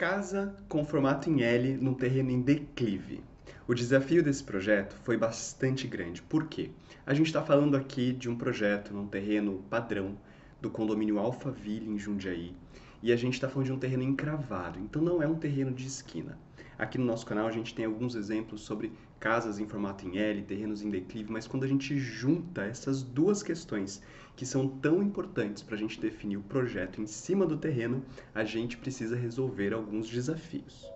Casa com formato em L num terreno em declive. O desafio desse projeto foi bastante grande. Por quê? A gente está falando aqui de um projeto num terreno padrão do condomínio Alphaville, em Jundiaí, e a gente está falando de um terreno encravado, então não é um terreno de esquina. Aqui no nosso canal a gente tem alguns exemplos sobre casas em formato em L, terrenos em declive, mas quando a gente junta essas duas questões que são tão importantes para a gente definir o projeto em cima do terreno, a gente precisa resolver alguns desafios.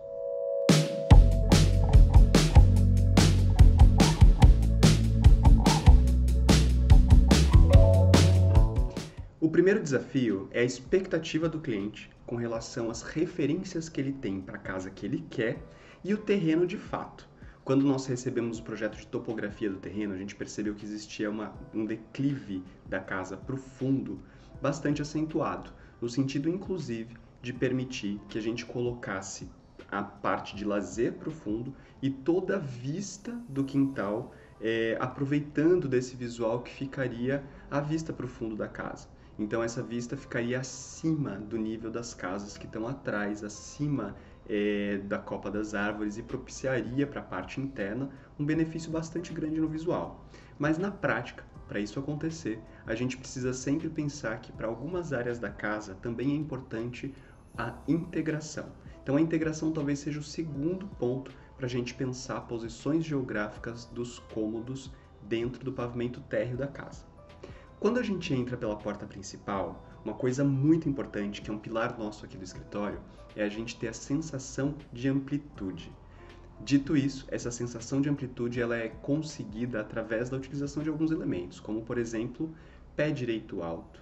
O primeiro desafio é a expectativa do cliente com relação às referências que ele tem para a casa que ele quer e o terreno de fato. Quando nós recebemos o projeto de topografia do terreno, a gente percebeu que existia um declive da casa para o fundo bastante acentuado, no sentido inclusive de permitir que a gente colocasse a parte de lazer para o fundo e toda a vista do quintal, aproveitando desse visual que ficaria à vista para o fundo da casa. Então essa vista ficaria acima do nível das casas que estão atrás, acima da copa das árvores, e propiciaria para a parte interna um benefício bastante grande no visual. Mas na prática, para isso acontecer, a gente precisa sempre pensar que para algumas áreas da casa também é importante a integração. Então a integração talvez seja o segundo ponto para a gente pensar posições geográficas dos cômodos dentro do pavimento térreo da casa. Quando a gente entra pela porta principal, uma coisa muito importante, que é um pilar nosso aqui do escritório, é a gente ter a sensação de amplitude. Dito isso, essa sensação de amplitude ela é conseguida através da utilização de alguns elementos, como por exemplo, pé direito alto,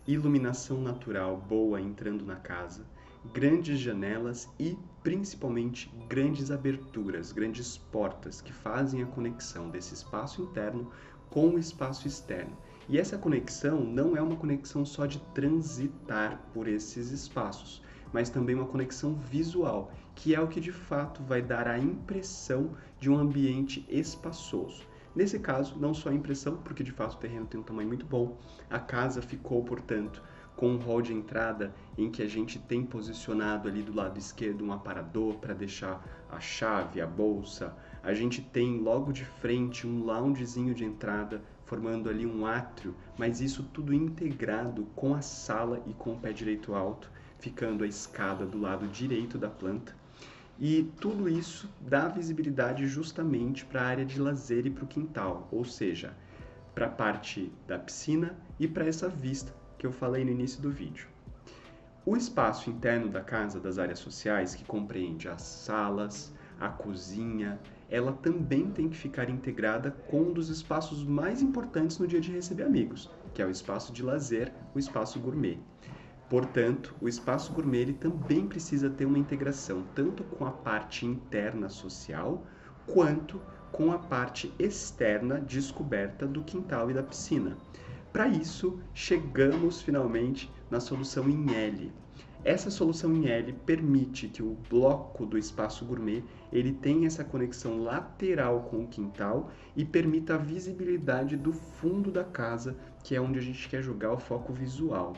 iluminação natural boa entrando na casa, grandes janelas e, principalmente, grandes aberturas, grandes portas que fazem a conexão desse espaço interno com o espaço externo. E essa conexão não é uma conexão só de transitar por esses espaços, mas também uma conexão visual, que é o que de fato vai dar a impressão de um ambiente espaçoso. Nesse caso, não só a impressão, porque de fato o terreno tem um tamanho muito bom, a casa ficou, portanto, com um hall de entrada em que a gente tem posicionado ali do lado esquerdo um aparador para deixar a chave, a bolsa. A gente tem logo de frente um loungezinho de entrada, formando ali um átrio, mas isso tudo integrado com a sala e com o pé direito alto, ficando a escada do lado direito da planta. E tudo isso dá visibilidade justamente para a área de lazer e para o quintal, ou seja, para a parte da piscina e para essa vista que eu falei no início do vídeo. O espaço interno da casa, das áreas sociais, que compreende as salas, a cozinha, ela também tem que ficar integrada com um dos espaços mais importantes no dia de receber amigos, que é o espaço de lazer, o espaço gourmet. Portanto, o espaço gourmet ele também precisa ter uma integração tanto com a parte interna social, quanto com a parte externa descoberta do quintal e da piscina. Para isso, chegamos finalmente na solução em L. Essa solução em L permite que o bloco do espaço gourmet ele tenha essa conexão lateral com o quintal e permita a visibilidade do fundo da casa, que é onde a gente quer jogar o foco visual.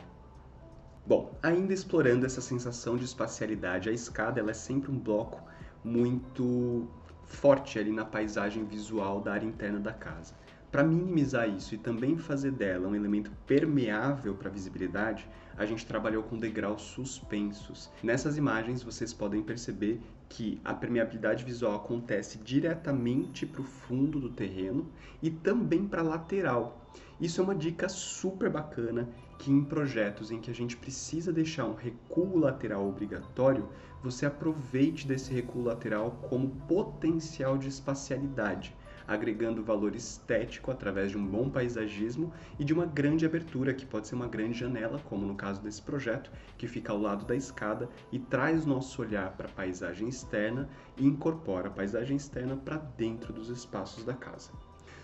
Bom, ainda explorando essa sensação de espacialidade, a escada ela é sempre um bloco muito forte ali na paisagem visual da área interna da casa. Para minimizar isso e também fazer dela um elemento permeável para a visibilidade, a gente trabalhou com degraus suspensos. Nessas imagens vocês podem perceber que a permeabilidade visual acontece diretamente para o fundo do terreno e também para a lateral. Isso é uma dica super bacana que em projetos em que a gente precisa deixar um recuo lateral obrigatório, você aproveite desse recuo lateral como potencial de espacialidade, agregando valor estético através de um bom paisagismo e de uma grande abertura, que pode ser uma grande janela, como no caso desse projeto, que fica ao lado da escada e traz nosso olhar para a paisagem externa e incorpora a paisagem externa para dentro dos espaços da casa.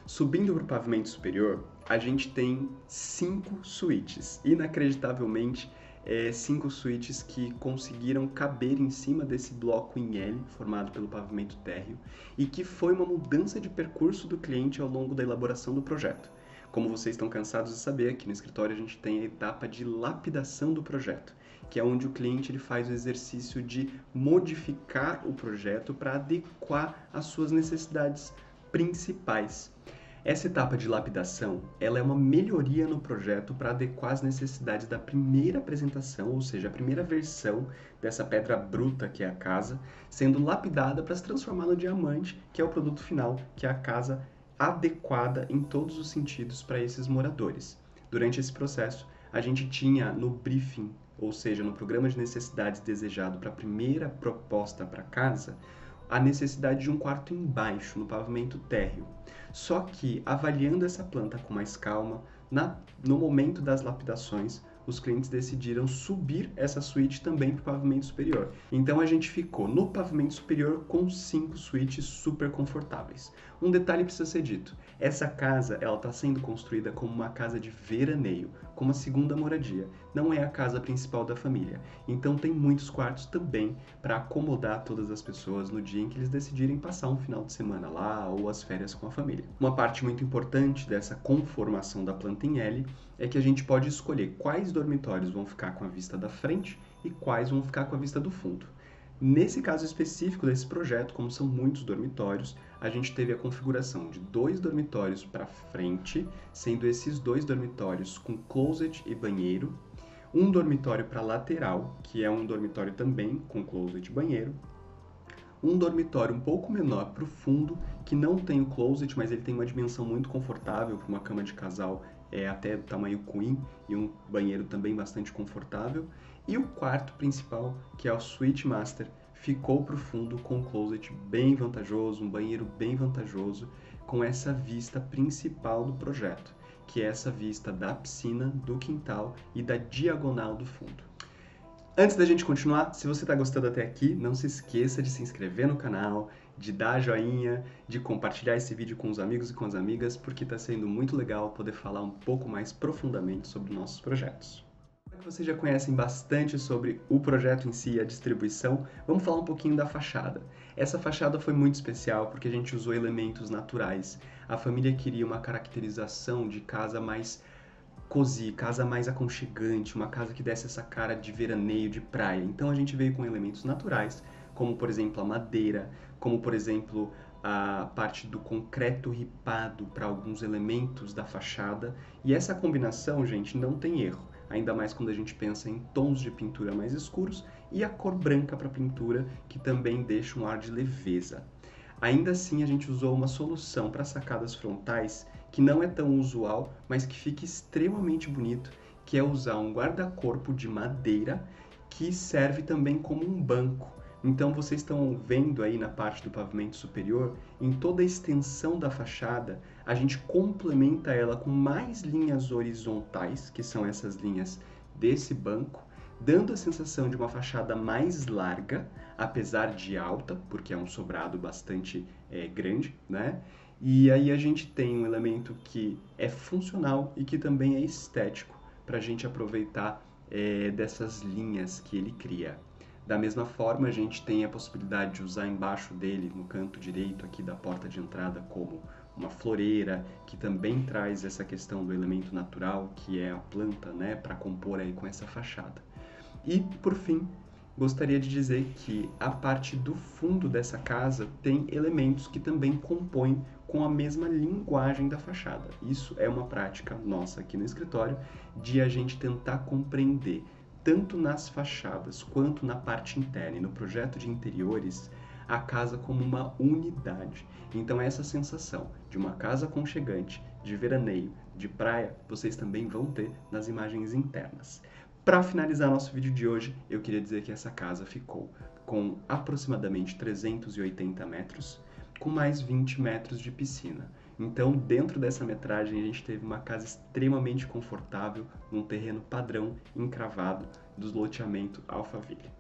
Subindo para o pavimento superior, a gente tem 5 suítes, inacreditavelmente 5 suítes que conseguiram caber em cima desse bloco em L, formado pelo pavimento térreo, e que foi uma mudança de percurso do cliente ao longo da elaboração do projeto. Como vocês estão cansados de saber, aqui no escritório a gente tem a etapa de lapidação do projeto, que é onde o cliente ele faz o exercício de modificar o projeto para adequar às suas necessidades principais. Essa etapa de lapidação, ela é uma melhoria no projeto para adequar as necessidades da primeira apresentação, ou seja, a primeira versão dessa pedra bruta que é a casa, sendo lapidada para se transformar no diamante, que é o produto final, que é a casa adequada em todos os sentidos para esses moradores. Durante esse processo, a gente tinha no briefing, ou seja, no programa de necessidades desejado para a primeira proposta para casa, a necessidade de um quarto embaixo, no pavimento térreo. Só que, avaliando essa planta com mais calma, no momento das lapidações, os clientes decidiram subir essa suíte também para o pavimento superior. Então a gente ficou no pavimento superior com 5 suítes super confortáveis. Um detalhe precisa ser dito, essa casa está sendo construída como uma casa de veraneio, como a segunda moradia, não é a casa principal da família. Então tem muitos quartos também para acomodar todas as pessoas no dia em que eles decidirem passar um final de semana lá ou as férias com a família. Uma parte muito importante dessa conformação da planta em L é que a gente pode escolher quais dormitórios vão ficar com a vista da frente e quais vão ficar com a vista do fundo. Nesse caso específico desse projeto, como são muitos dormitórios, a gente teve a configuração de 2 dormitórios para frente, sendo esses 2 dormitórios com closet e banheiro, um dormitório para lateral, que é um dormitório também com closet e banheiro, um dormitório um pouco menor para o fundo, que não tem o closet, mas ele tem uma dimensão muito confortável para uma cama de casal, até tamanho queen, e um banheiro também bastante confortável. E o quarto principal, que é o Suite Master, ficou para o fundo com um closet bem vantajoso, um banheiro bem vantajoso, com essa vista principal do projeto, que é essa vista da piscina, do quintal e da diagonal do fundo. Antes da gente continuar, se você está gostando até aqui, não se esqueça de se inscrever no canal, de dar joinha, de compartilhar esse vídeo com os amigos e com as amigas, porque está sendo muito legal poder falar um pouco mais profundamente sobre nossos projetos. Agora que vocês já conhecem bastante sobre o projeto em si e a distribuição, vamos falar um pouquinho da fachada. Essa fachada foi muito especial porque a gente usou elementos naturais. A família queria uma caracterização de casa mais cozy, casa mais aconchegante, uma casa que desse essa cara de veraneio, de praia. Então a gente veio com elementos naturais, como por exemplo a madeira, como por exemplo a parte do concreto ripado para alguns elementos da fachada. E essa combinação, gente, não tem erro. Ainda mais quando a gente pensa em tons de pintura mais escuros e a cor branca para a pintura, que também deixa um ar de leveza. Ainda assim, a gente usou uma solução para sacadas frontais que não é tão usual, mas que fica extremamente bonito, que é usar um guarda-corpo de madeira que serve também como um banco. Então vocês estão vendo aí na parte do pavimento superior, em toda a extensão da fachada, a gente complementa ela com mais linhas horizontais, que são essas linhas desse banco, dando a sensação de uma fachada mais larga, apesar de alta, porque é um sobrado bastante grande, né? E aí a gente tem um elemento que é funcional e que também é estético, para a gente aproveitar dessas linhas que ele cria. Da mesma forma, a gente tem a possibilidade de usar embaixo dele, no canto direito aqui da porta de entrada, como uma floreira, que também traz essa questão do elemento natural, que é a planta, né, para compor aí com essa fachada. E, por fim, gostaria de dizer que a parte do fundo dessa casa tem elementos que também compõem com a mesma linguagem da fachada. Isso é uma prática nossa aqui no escritório, de a gente tentar compreender, tanto nas fachadas quanto na parte interna e no projeto de interiores, a casa como uma unidade. Então essa sensação de uma casa aconchegante, de veraneio, de praia, vocês também vão ter nas imagens internas. Para finalizar nosso vídeo de hoje, eu queria dizer que essa casa ficou com aproximadamente 380 metros, com mais 20 metros de piscina. Então, dentro dessa metragem, a gente teve uma casa extremamente confortável, num terreno padrão, encravado, do loteamento Alphaville.